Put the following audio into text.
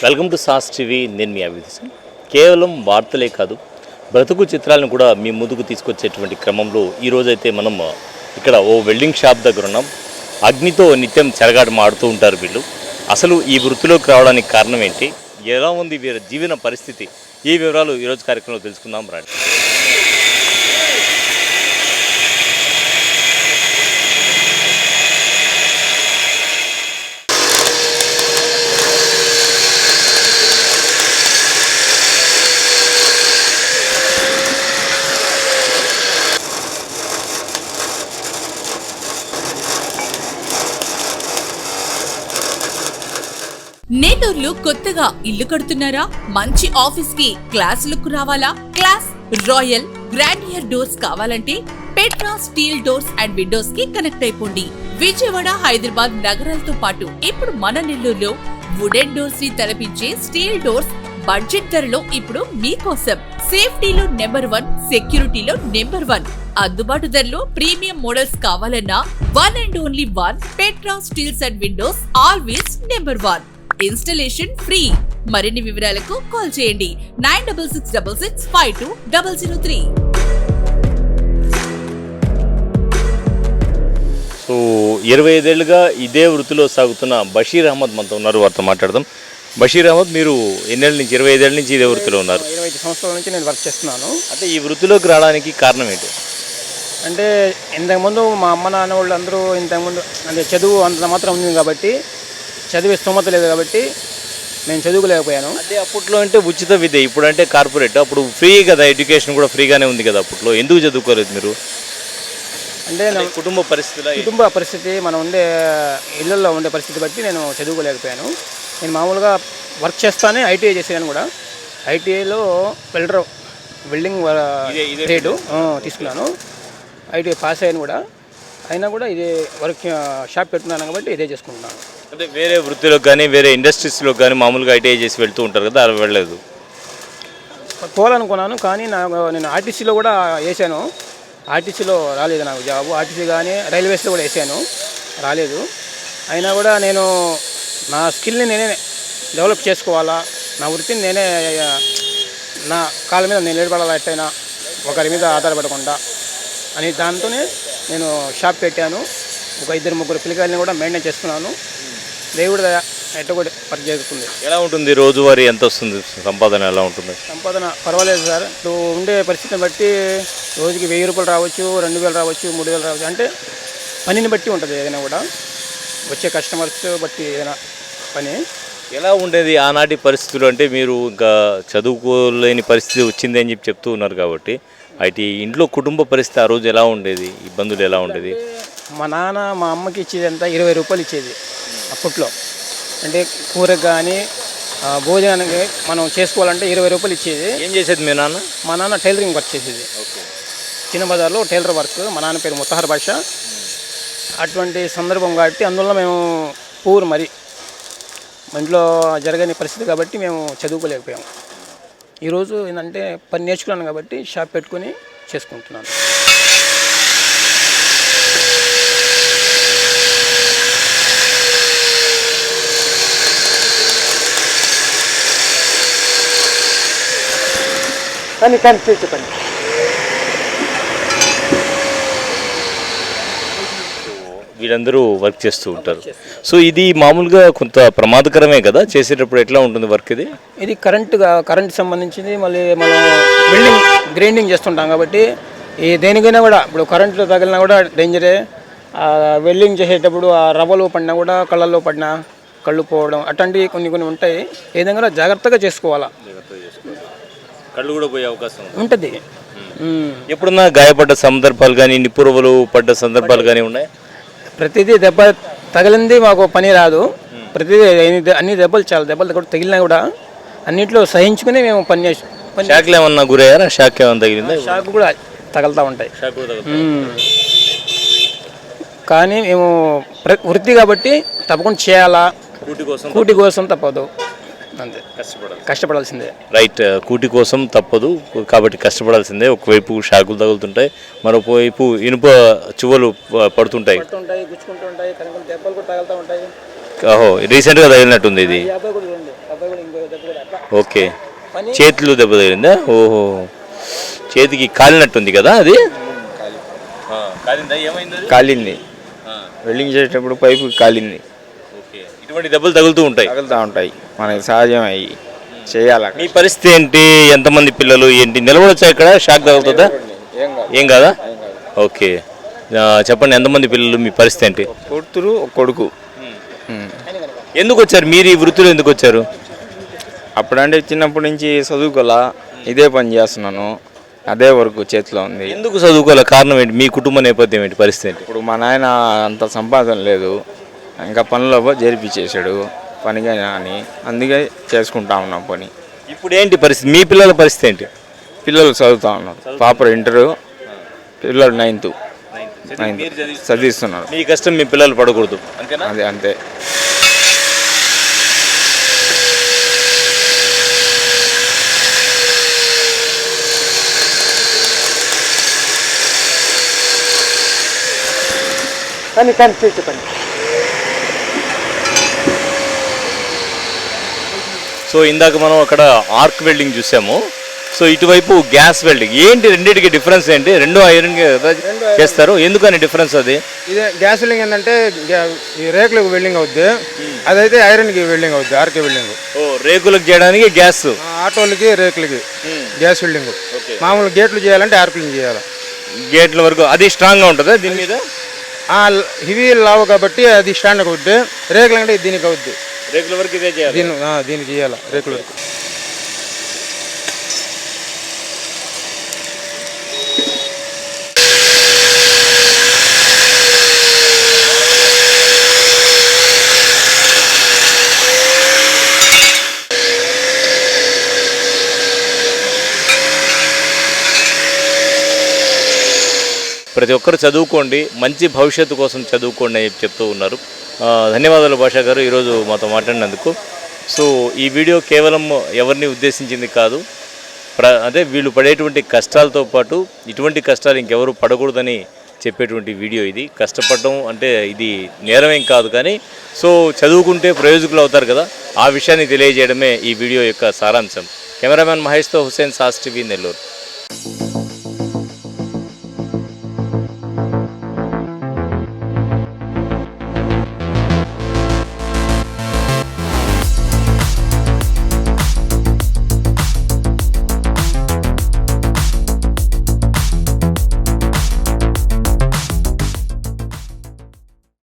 Welcome to sauce TV. నేను మీ అభివృద్ధి. కేవలం వార్తలే కాదు, బ్రతుకు చిత్రాలను కూడా మీ ముందుకు తీసుకొచ్చేటువంటి క్రమంలో ఈరోజైతే మనం ఇక్కడ ఓ వెల్డింగ్ షాప్ దగ్గర ఉన్నాం. అగ్నితో నిత్యం చెరగాటమాడుతూ ఉంటారు వీళ్ళు. అసలు ఈ వృత్తిలోకి రావడానికి కారణం ఏంటి, ఎలా ఉంది వీరి జీవన పరిస్థితి, ఈ వివరాలు ఈరోజు కార్యక్రమంలో తెలుసుకుందాం రండి. నేటూర్లు కొత్తగా ఇల్లు కడుతున్నారా? మంచి ఆఫీస్ కి క్లాస్ లుక్ రావాలా? క్లాస్ రాయల్ గ్రాండియర్ డోర్స్ కావాలంటే Petra steel doors and Windows కి కనెక్ట్ అయిపోండి. విజయవాడ, హైదరాబాద్ నగరాలతో పాటు ఇప్పుడు మన నెల్లూరులో వుడెన్ డోర్స్ ని తలపించే స్టీల్ డోర్స్ బడ్జెట్ ధరలో ఇప్పుడు మీకోసం. సేఫ్టీలో నెంబర్ 1, సెక్యూరిటీలో నెంబర్ 1, అందుబాటు ధరలో ప్రీమియం మోడల్స్ కావాలన్నా 1 and only 1 Petra steels and windows always number 1. Installation free. మరిన్ని వివరాలకు కాల్ చేయండి 9666652003. సో 25 ఏళ్ళుగా ఇదే వృత్తిలో సాగుతున్న బషీర్ అహ్మద్ మనతో ఉన్నారు, వారితో మాట్లాడదాం. బషీర్ అహ్మద్, మీరు ఎన్నేళ్ళ నుంచి, 25 ఏళ్ళ నుంచి ఇదే వృత్తిలో ఉన్నారు? 25 సంవత్సరాల నుంచి నేను వర్క్ చేస్తున్నాను. అంటే ఈ వృత్తిలోకి రావడానికి కారణం ఏంటి? అంటే ఇంతకుముందు మా అమ్మ నాన్న వాళ్ళు అందరూ ఇంతకుముందు అంటే చదువు అంత మాత్రం ఉంది కాబట్టి, చదివే స్తోమత లేదు కాబట్టి నేను చదువుకోలేకపోయాను. అదే అప్పట్లో అంటే ఉచిత విద్య, ఇప్పుడు అంటే కార్పొరేట్. అప్పుడు ఫ్రీ కదా, ఎడ్యుకేషన్ కూడా ఫ్రీగానే ఉంది కదా అప్పట్లో. ఎందుకు చదువుకోలేదు మీరు? అంటే కుటుంబ పరిస్థితి, మనం ఉండే ఇళ్ళల్లో ఉండే పరిస్థితి బట్టి నేను చదువుకోలేకపోయాను. నేను మామూలుగా వర్క్ చేస్తానే ఐటీఐ చేసాను కూడా. ఐటీఐలో వెల్డింగ్ ట్రేడ్ తీసుకున్నాను. ఐటీఐ పాస్ అయ్యాను కూడా. అయినా కూడా ఇదే వర్క్ షాప్ పెట్టుకున్నాను కాబట్టి ఇదే చేసుకుంటున్నాను. అంటే వేరే వృత్తిలో కానీ వేరే ఇండస్ట్రీస్లో కానీ మామూలుగా ఐటీఐ చేసి వెళ్తూ ఉంటారు కదా, అలా వెళ్ళలేదు? పోవాలనుకున్నాను కానీ నేను ఆర్టీసీలో కూడా వేసాను. ఆర్టీసీలో రాలేదు నాకు జాబు. ఆర్టీసీ కానీ రైల్వేస్లో కూడా వేసాను, రాలేదు. అయినా కూడా నేను నా స్కిల్ని నేనే డెవలప్ చేసుకోవాలా, నా వృత్తిని నేనే నా కాళ్ళ మీద నేను నిలబడాలా, ఎట్టయినా ఒకరి మీద ఆధారపడకుండా అని దాంతోనే నేను షాప్ పెట్టాను. ఒక 2-3 పిల్లకాయలని కూడా మెయింటైన్ చేస్తున్నాను. దేవుడు ఎట్ట కూడా పని జరుగుతుంది. ఎలా ఉంటుంది రోజువారీ, ఎంత వస్తుంది సంపాదన, ఎలా ఉంటుంది సంపాదన? పర్వాలేదు సార్. ఇప్పుడు ఉండే పరిస్థితిని బట్టి రోజుకి 1000 రూపాయలు రావచ్చు, 2000 రావచ్చు, 3000 రావచ్చు. అంటే పనిని బట్టి ఉంటుంది. ఏదైనా కూడా వచ్చే కస్టమర్స్ బట్టి ఏదైనా పని. ఎలా ఉండేది ఆనాటి పరిస్థితులు? అంటే మీరు ఇంకా చదువుకోలేని పరిస్థితి వచ్చింది అని చెప్తూ ఉన్నారు కాబట్టి, అయితే ఇంట్లో కుటుంబ పరిస్థితి ఆ రోజు ఎలా ఉండేది, ఇబ్బందులు ఎలా ఉండేది? మా నాన్న మా అమ్మకి ఇచ్చేది అంతా 20 రూపాయలు ఇచ్చేది అప్పట్లో. అంటే కూరకు కానీ భోజనానికి మనం చేసుకోవాలంటే 20 రూపాయలు ఇచ్చేది. ఏం చేసేది మీ నాన్న? మా నాన్న టైలరింగ్ వర్క్ చేసేది. చిన్న బజార్లో టైలర్ వర్క్. మా నాన్న పేరు ముత్తహర్ భాష. అటువంటి సందర్భం కాబట్టి అందువల్ల మేము మరి మా ఇంట్లో జరగని పరిస్థితి కాబట్టి మేము చదువుకోలేకపోయాము. ఈరోజు ఏంటంటే పని నేర్చుకున్నాను కాబట్టి షాప్ పెట్టుకొని చేసుకుంటున్నాను. కానీ చెప్పండి. వీళ్ళందరూ వర్క్ చేస్తూ ఉంటారు. సో ఇది మామూలుగా కొంత ప్రమాదకరమే కదా చేసేటప్పుడు? ఎట్లా ఉంటుంది వర్క్ ఇది? ఇది కరెంట్ సంబంధించింది. మళ్ళీ మనం గ్రైండింగ్ చేస్తుంటాం కాబట్టి దేనికైనా కూడా ఇప్పుడు కరెంట్లో తగిలినా కూడా డేంజరే. వెల్డింగ్ చేసేటప్పుడు ఆ రవ్వలు పడినా కూడా, కళ్ళల్లో పడినా కళ్ళు పోవడం అట్లాంటివి కొన్ని ఉంటాయి. ఏదైనా జాగ్రత్తగా చేసుకోవాలా. కళ్ళు కూడా పోయే అవకాశం ఉంటుంది. ఎప్పుడన్నా గాయపడ్డ సందర్భాలు కానీ, నిపురువులు పడ్డ సందర్భాలు కానీ ఉన్నాయి? ప్రతిదీ దెబ్బ తగిలింది మాకు పని రాదు. ప్రతిదీ అన్ని దెబ్బలు కూడా తగిలినా కూడా అన్నింటిలో సహించుకుని మేము పని చేసాం. షాక్లు ఏమన్నా గురయ్యారా? షాక్ ఏమన్నా తగిలిందా? షాక్ కూడా తగులుతూ ఉంటాయి. కానీ మేము వృత్తి కాబట్టి తప్పకుండా చేయాలా. కూటి కోసం తప్పదు, అంతే, కష్టపడాల్సిందే. రైట్, కూటి కోసం తప్పదు కాబట్టి కష్టపడాల్సిందే. ఒకవైపు షాకులు తగులుతుంటాయి, మరోవైపు ఇనుప చువ్వలు పడుతుంటాయి. గుచ్చుకుంటుంటాయి, దెబ్బలు కూడా తగులుతూ ఉంటాయి. ఓహో, రీసెంట్గా తగిలినట్టుంది ఇది. ఓకే, చేతులు దెబ్బ తగిలిందా? ఓహో, చేతికి కాలినట్టుంది కదా అది. కాలింది, వెల్డింగ్ చేసేటప్పుడు పైపు కాలింది. ఓకే, ఇటువంటి దెబ్బలు తగులుతూ ఉంటాయి. తగులుతూ ఉంటాయి, మనకి సహజం అయ్యి చేయాలి. మీ పరిస్థితి ఏంటి? ఎంతమంది పిల్లలు ఏంటి? నిలబడొచ్చా ఇక్కడ? షాక్ తగులుతుందా? ఏం కాదా? ఓకే, చెప్పండి, ఎంతమంది పిల్లలు? మీ పరిస్థితి ఏంటి? కూతురు ఒక కొడుకు. ఎందుకు వచ్చారు మీరు ఈ వృత్తిలో? ఎందుకు వచ్చారు? అప్పుడంటే చిన్నప్పటి నుంచి చదువుకోలా, ఇదే పని చేస్తున్నాను, అదే వరకు చేతిలో ఉంది. ఎందుకు చదువుకోవాలి? కారణం ఏంటి? మీ కుటుంబ నేపథ్యం ఏంటి? పరిస్థితి ఏంటి? ఇప్పుడు మా నాయన అంత సంపాదన లేదు, ఇంకా పనిలో జరిపించేశాడు పనిగా అని, అందుకే చేసుకుంటా ఉన్నాం పని. ఇప్పుడు ఏంటి పరిస్థితి? మీ పిల్లల పరిస్థితి ఏంటి? పిల్లలు చదువుతూ ఉన్నారు. పాప ఇంటరు, పిల్లలు నైన్త్ చదివిస్తున్నారు. మీ కష్టం మీ పిల్లలు పడకూడదు, అంతేనా? అదే అంతే. సో ఇందాక మనం అక్కడ ఆర్క్ వెల్డింగ్ చూసాము. సో ఇటువైపు గ్యాస్ వెల్డింగ్. ఏంటి రెండింటికి డిఫరెన్స్ ఏంటి? రెండు ఐరన్ చేస్తారు, ఎందుకని డిఫరెన్స్ అది? ఇదే గ్యాస్ వెల్డింగ్ ఏంటంటే ఈ రేకులకు వెల్డింగ్ అవుద్ది, అదైతే ఐరన్కి వెల్డింగ్ అవుద్ది, ఆర్కే వెల్డింగ్. ఓ, రేకులకు చేయడానికి గ్యాస్, ఆటోలకి రేకులకి గ్యాస్ వెల్డింగ్. మామూలు గేట్లు చేయాలంటే ఆర్కులింగ్ చేయాలి. గేట్ల వరకు అది స్ట్రాంగ్గా ఉంటుందా దీని మీద? హెవీ లావు కాబట్టి అది స్టాండ్ అవుద్ది. రేకులు అంటే దీనికి అవుద్ది, రేకుల వరకు ఇదే చేయాలి. దీనికి చేయాలి రేకుల వరకు. ప్రతి ఒక్కరు చదువుకోండి, మంచి భవిష్యత్తు కోసం చదువుకోండి అని చెప్తూ ఉన్నారు. ధన్యవాదాలు భాషా గారు ఈరోజు మాతో మాట్లాడినందుకు. సో ఈ వీడియో కేవలం ఎవరిని ఉద్దేశించింది కాదు, అదే వీళ్ళు పడేటువంటి కష్టాలతో పాటు ఇటువంటి కష్టాలు ఇంకెవరు పడకూడదని చెప్పేటువంటి వీడియో ఇది. కష్టపడడం అంటే ఇది నేరమేం కాదు, కానీ సో చదువుకుంటే ప్రయోజకులు అవుతారు కదా, ఆ విషయాన్ని తెలియజేయడమే ఈ వీడియో యొక్క సారాంశం. కెమెరామెన్ మహేష్తో హుసేన్, సాస్ టీవీ, నెల్లూరు.